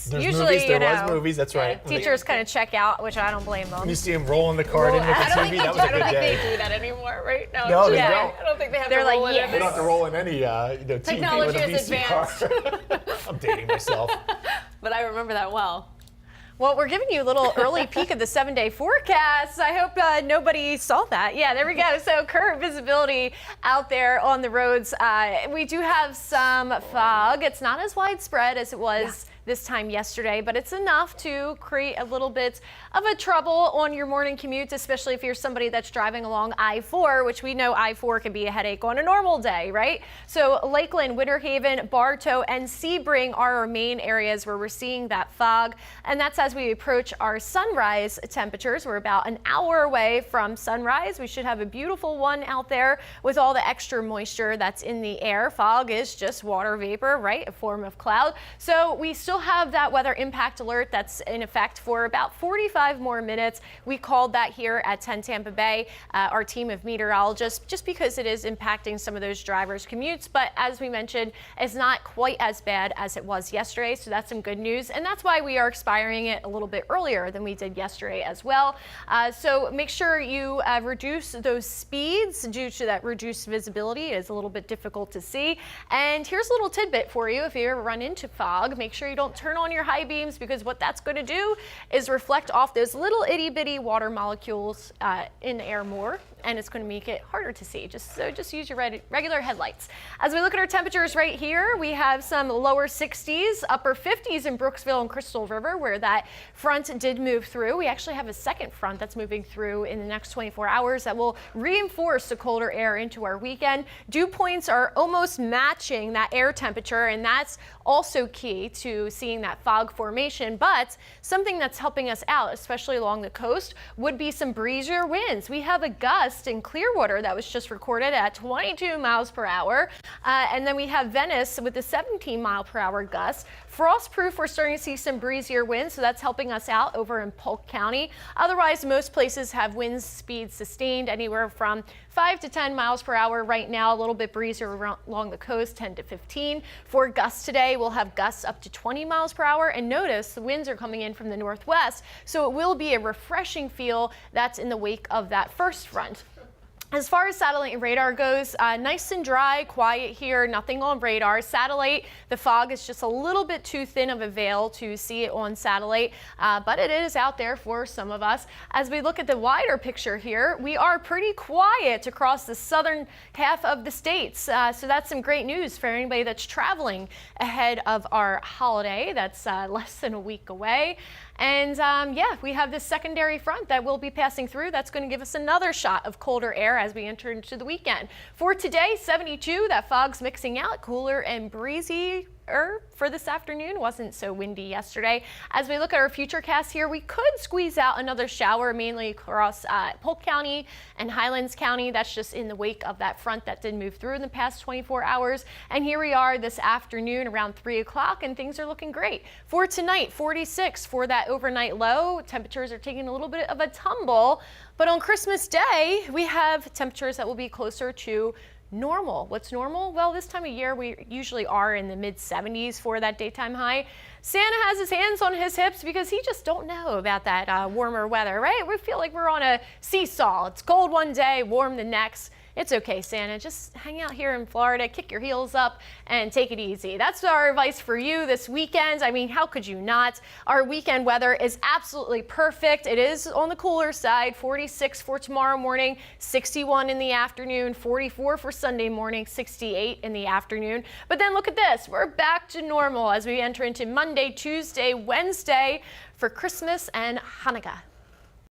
There's Usually, movies, there was movies, that's right. Teachers kind of check out, which I don't blame them. When you see them rolling the card in with the TV, that was a good day. I don't think they do that anymore, right? No, they don't. I don't think they have They're to like, roll it yes. in. They don't have to roll in any TV Technology with a is VCR. I'm dating myself. But I remember that well. Well, we're giving you a little early peek of the 7-day forecast. I hope nobody saw that. Yeah, there we go. So current visibility out there on the roads. We do have some fog. It's not as widespread as it was this time yesterday, but it's enough to create a little bit of a trouble on your morning commute, especially if you're somebody that's driving along I-4, which we know I-4 can be a headache on a normal day, right? So Lakeland, Winter Haven, Bartow, and Sebring are our main areas where we're seeing that fog, and that's as we approach our sunrise temperatures. We're about an hour away from sunrise. We should have a beautiful one out there with all the extra moisture that's in the air. Fog is just water vapor, right? A form of cloud. So we still have that weather impact alert that's in effect for about 45 more minutes. We called that here at 10 Tampa Bay, our team of meteorologists, just because it is impacting some of those drivers' commutes. But as we mentioned, it's not quite as bad as it was yesterday. So that's some good news. And that's why we are expiring it a little bit earlier than we did yesterday as well. So make sure you reduce those speeds due to that reduced visibility. It is a little bit difficult to see. And here's a little tidbit for you. If you ever run into fog, make sure you don't turn on your high beams, because what that's going to do is reflect off those little itty bitty water molecules in the air more, and it's going to make it harder to see. Just use your regular headlights. As we look at our temperatures right here, we have some lower 60s, upper 50s in Brooksville and Crystal River, where that front did move through. We actually have a second front that's moving through in the next 24 hours that will reinforce the colder air into our weekend. Dew points are almost matching that air temperature, and that's also key to seeing that fog formation. But something that's helping us out, especially along the coast, would be some breezier winds. We have a gust in Clearwater that was just recorded at 22 miles per hour. And then we have Venice with the 17 mile per hour gust. Frostproof, we're starting to see some breezier winds, so that's helping us out over in Polk County. Otherwise, most places have wind speeds sustained anywhere from 5 to 10 miles per hour right now. A little bit breezier along the coast, 10 to 15. For gusts today, we'll have gusts up to 20 miles per hour. And notice the winds are coming in from the northwest, so it will be a refreshing feel that's in the wake of that first front. As far as satellite and radar goes, nice and dry, quiet here, nothing on radar. Satellite, the fog is just a little bit too thin of a veil to see it on satellite, but it is out there for some of us. As we look at the wider picture here, we are pretty quiet across the southern half of the states. So that's some great news for anybody that's traveling ahead of our holiday. That's less than a week away. And yeah, we have this secondary front that will be passing through. That's going to give us another shot of colder air as we enter into the weekend. For today, 72, that fog's mixing out, cooler and breezy. For this afternoon, wasn't so windy yesterday. As we look at our futurecast here, we could squeeze out another shower, mainly across Polk County and Highlands County. That's just in the wake of that front that did move through in the past 24 hours. And here we are this afternoon around 3 o'clock, and things are looking great. For tonight, 46 for that overnight low. Temperatures are taking a little bit of a tumble, but on Christmas Day, we have temperatures that will be closer to normal. What's normal? Well, this time of year, we usually are in the mid 70s for that daytime high. Santa has his hands on his hips because he just don't know about that warmer weather, right? We feel like we're on a seesaw. It's cold one day, warm the next. It's okay, Santa. Just hang out here in Florida, kick your heels up, and take it easy. That's our advice for you this weekend. I mean, how could you not? Our weekend weather is absolutely perfect. It is on the cooler side, 46 for tomorrow morning, 61 in the afternoon, 44 for Sunday morning, 68 in the afternoon. But then look at this. We're back to normal as we enter into Monday, Tuesday, Wednesday for Christmas and Hanukkah.